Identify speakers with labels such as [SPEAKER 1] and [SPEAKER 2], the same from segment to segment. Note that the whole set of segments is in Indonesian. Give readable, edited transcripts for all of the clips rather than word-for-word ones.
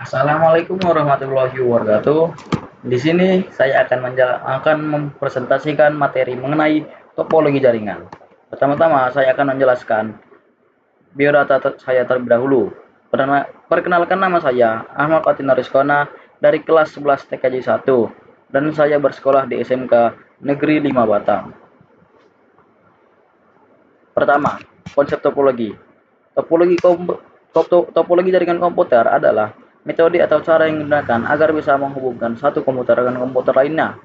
[SPEAKER 1] Assalamualaikum warahmatullahi wabarakatuh. Di sini saya akan mempresentasikan materi mengenai topologi jaringan. Pertama-tama saya akan menjelaskan biodata saya terlebih dahulu. Perkenalkan, nama saya Ahmad Fatina Rizkona dari kelas 11 TKJ 1 dan saya bersekolah di SMK Negeri 5 Batam. Pertama, konsep topologi. Topologi jaringan komputer adalah metode atau cara yang digunakan agar bisa menghubungkan satu komputer dengan komputer lainnya.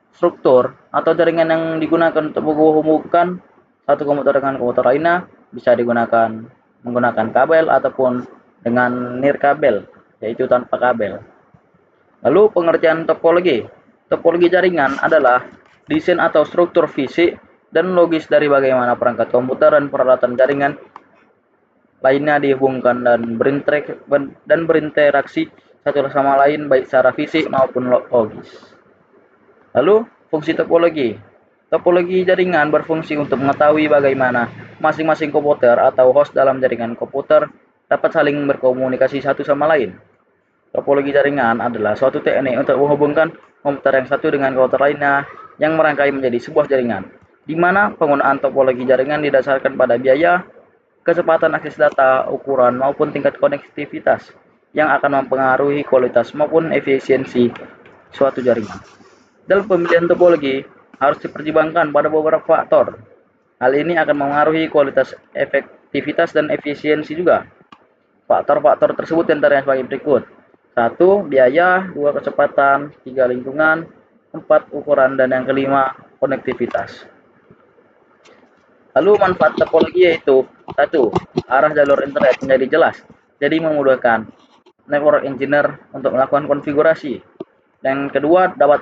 [SPEAKER 1] Struktur atau jaringan yang digunakan untuk menghubungkan satu komputer dengan komputer lainnya bisa digunakan menggunakan kabel ataupun dengan nirkabel, yaitu tanpa kabel. Lalu pengertian topologi. Topologi jaringan adalah desain atau struktur fisik dan logis dari bagaimana perangkat komputer dan peralatan jaringan lainnya dihubungkan dan berinteraksi satu sama lain baik secara fisik maupun logis. Lalu, fungsi topologi. Topologi jaringan berfungsi untuk mengetahui bagaimana masing-masing komputer atau host dalam jaringan komputer dapat saling berkomunikasi satu sama lain. Topologi jaringan adalah suatu teknik untuk menghubungkan komputer yang satu dengan komputer lainnya yang merangkai menjadi sebuah jaringan, di mana penggunaan topologi jaringan didasarkan pada biaya, kecepatan akses data, ukuran, maupun tingkat konektivitas yang akan mempengaruhi kualitas maupun efisiensi suatu jaringan. Dalam pemilihan topologi, harus dipertimbangkan pada beberapa faktor. Hal ini akan mempengaruhi kualitas, efektivitas, dan efisiensi juga. Faktor-faktor tersebut antaranya sebagai berikut. 1. Biaya, 2. Kecepatan, 3. Lingkungan, 4. Ukuran, dan yang kelima, konektivitas. Lalu manfaat topologi yaitu 1. Arah jalur internet menjadi jelas, jadi memudahkan network engineer untuk melakukan konfigurasi. Yang kedua, dapat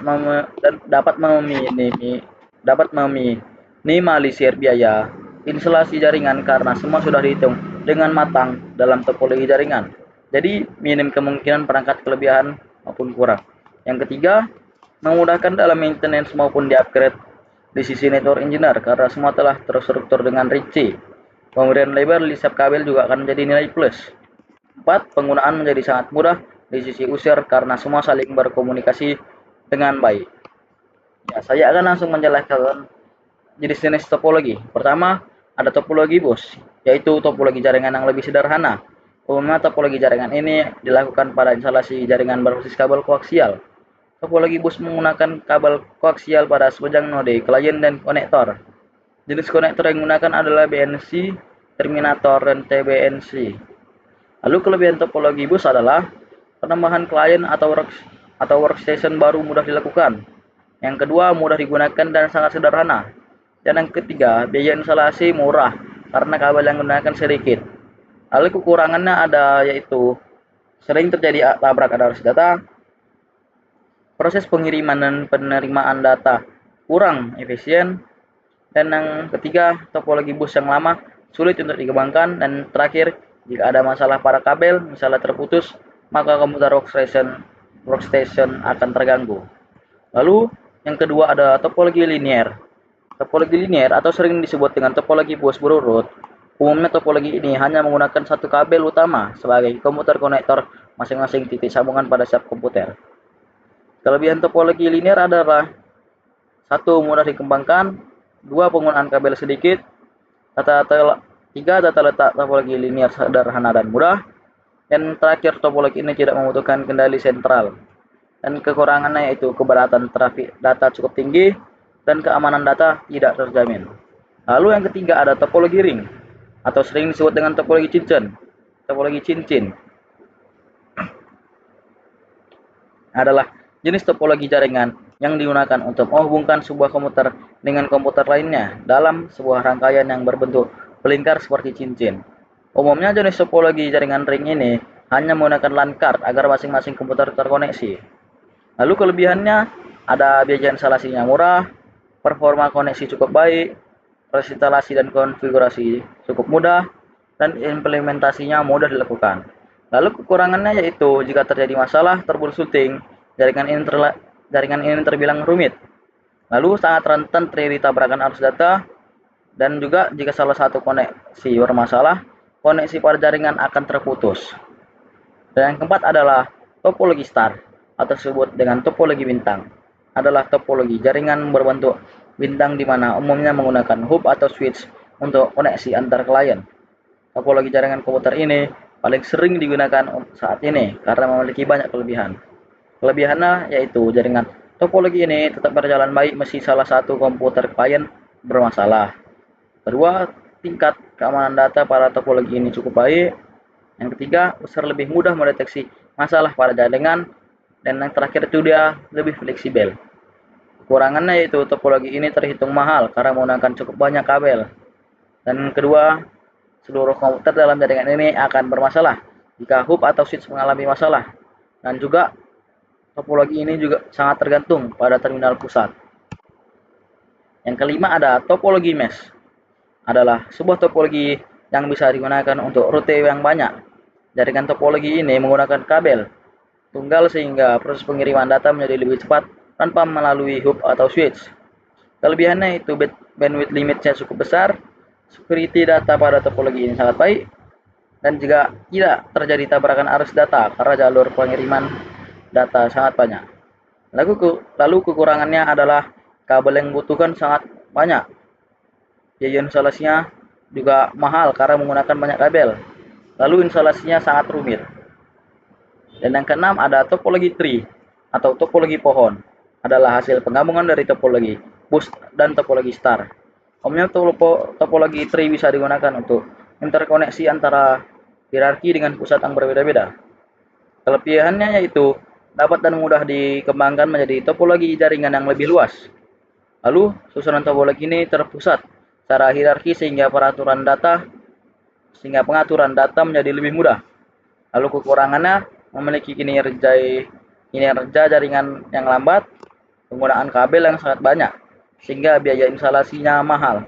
[SPEAKER 1] meminimalisir biaya instalasi jaringan karena semua sudah dihitung dengan matang dalam topologi jaringan. Jadi minim kemungkinan perangkat kelebihan maupun kurang. Yang ketiga, memudahkan dalam maintenance maupun di-upgrade di sisi network engineer karena semua telah terstruktur dengan rinci. Pemberian lebar di setiap kabel juga akan menjadi nilai plus. 4. Penggunaan menjadi sangat mudah di sisi user karena semua saling berkomunikasi dengan baik. Ya, saya akan langsung menjelaskan jenis-jenis topologi. Pertama, ada topologi bus, yaitu topologi jaringan yang lebih sederhana. Umumnya topologi jaringan ini dilakukan pada instalasi jaringan berbasis kabel koaksial. Topologi bus menggunakan kabel koaksial pada sepanjang node klien dan konektor. Jenis konektor yang digunakan adalah BNC, terminator, dan TBNC. Lalu kelebihan topologi bus adalah penambahan klien atau workstation baru mudah dilakukan. Yang kedua, mudah digunakan dan sangat sederhana. Dan yang ketiga, biaya instalasi murah karena kabel yang digunakan sedikit. Lalu kekurangannya ada yaitu sering terjadi tabrak arus data, proses pengiriman dan penerimaan data kurang efisien, dan yang ketiga, topologi bus yang lama sulit untuk dikembangkan, dan terakhir, jika ada masalah pada kabel, misalnya terputus, maka komputer workstation akan terganggu. Lalu, yang kedua ada topologi linear. Topologi linear atau sering disebut dengan topologi bus berurut. Umumnya topologi ini hanya menggunakan satu kabel utama sebagai komputer konektor masing-masing titik sambungan pada setiap komputer. Kelebihan topologi linear adalah 1. Mudah dikembangkan, 2. Penggunaan kabel sedikit, 3. Tata letak topologi linear sederhana dan mudah, dan terakhir topologi ini tidak membutuhkan kendali sentral. Dan kekurangannya yaitu keberatan trafik data cukup tinggi dan keamanan data tidak terjamin. Lalu yang ketiga ada topologi ring atau sering disebut dengan topologi cincin. Topologi cincin adalah jenis topologi jaringan yang digunakan untuk menghubungkan sebuah komputer dengan komputer lainnya dalam sebuah rangkaian yang berbentuk pelingkar seperti cincin. Umumnya jenis topologi jaringan ring ini hanya menggunakan LAN card agar masing-masing komputer terkoneksi. Lalu kelebihannya ada biaya instalasinya murah, performa koneksi cukup baik, instalasi dan konfigurasi cukup mudah, dan implementasinya mudah dilakukan. Lalu kekurangannya yaitu jika terjadi masalah troubleshooting, jaringan ini terbilang rumit. Lalu sangat rentan terjadi tabrakan arus data, dan juga jika salah satu koneksi bermasalah, koneksi pada jaringan akan terputus. Dan yang keempat adalah Topologi star atau disebut dengan topologi bintang adalah topologi jaringan berbentuk bintang di mana umumnya menggunakan hub atau switch untuk koneksi antar klien. Topologi jaringan komputer ini paling sering digunakan saat ini karena memiliki banyak kelebihan. Kelebihannya yaitu jaringan topologi ini tetap berjalan baik meski salah satu komputer klien bermasalah. Kedua, tingkat keamanan data pada topologi ini cukup baik. Yang ketiga, user lebih mudah mendeteksi masalah pada jaringan. Dan yang terakhir itu dia lebih fleksibel. Kekurangannya yaitu topologi ini terhitung mahal karena menggunakan cukup banyak kabel. Dan kedua, seluruh komputer dalam jaringan ini akan bermasalah jika hub atau switch mengalami masalah. Dan juga topologi ini juga sangat tergantung pada terminal pusat. Yang kelima ada topologi mesh. Adalah sebuah topologi yang bisa digunakan untuk rute yang banyak. Jaringan topologi ini menggunakan kabel tunggal sehingga proses pengiriman data menjadi lebih cepat tanpa melalui hub atau switch. Kelebihannya itu bandwidth limitnya cukup besar, security data pada topologi ini sangat baik, dan juga tidak terjadi tabrakan arus data karena jalur pengiriman data sangat banyak. Lalu kekurangannya adalah kabel yang dibutuhkan sangat banyak. Biaya instalasinya juga mahal karena menggunakan banyak kabel. Lalu instalasinya sangat rumit. Dan yang keenam ada topologi tree atau topologi pohon. Adalah hasil penggabungan dari topologi bus dan topologi star. Umumnya topologi tree bisa digunakan untuk interkoneksi antara hierarki dengan pusat yang berbeda-beda. Kelebihannya yaitu dapat dan mudah dikembangkan menjadi topologi jaringan yang lebih luas. Lalu, susunan topologi ini terpusat secara hierarki sehingga pengaturan data menjadi lebih mudah. Lalu kekurangannya memiliki kinerja jaringan yang lambat, penggunaan kabel yang sangat banyak, sehingga biaya instalasinya mahal.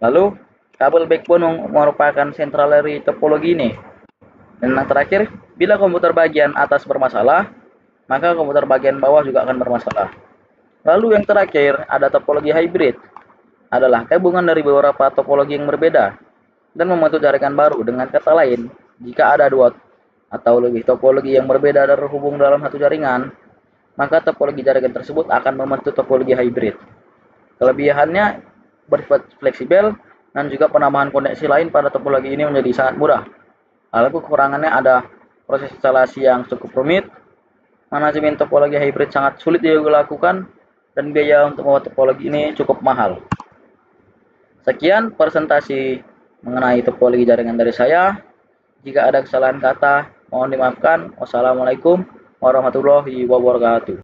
[SPEAKER 1] Lalu, kabel backbone merupakan sentral dari topologi ini. Dan yang terakhir, bila komputer bagian atas bermasalah, maka komputer bagian bawah juga akan bermasalah. Lalu yang terakhir, ada topologi hybrid. Adalah gabungan dari beberapa topologi yang berbeda dan membentuk jaringan baru. Dengan kata lain, jika ada dua atau lebih topologi yang berbeda terhubung dalam satu jaringan, maka topologi jaringan tersebut akan membentuk topologi hybrid. Kelebihannya bersifat fleksibel dan juga penambahan koneksi lain pada topologi ini menjadi sangat mudah. Lalu kekurangannya ada proses instalasi yang cukup rumit, manajemen topologi hybrid sangat sulit dilakukan, dan biaya untuk membuat topologi ini cukup mahal. Sekian presentasi mengenai topologi jaringan dari saya. Jika ada kesalahan kata, mohon dimaafkan. Wassalamualaikum warahmatullahi wabarakatuh.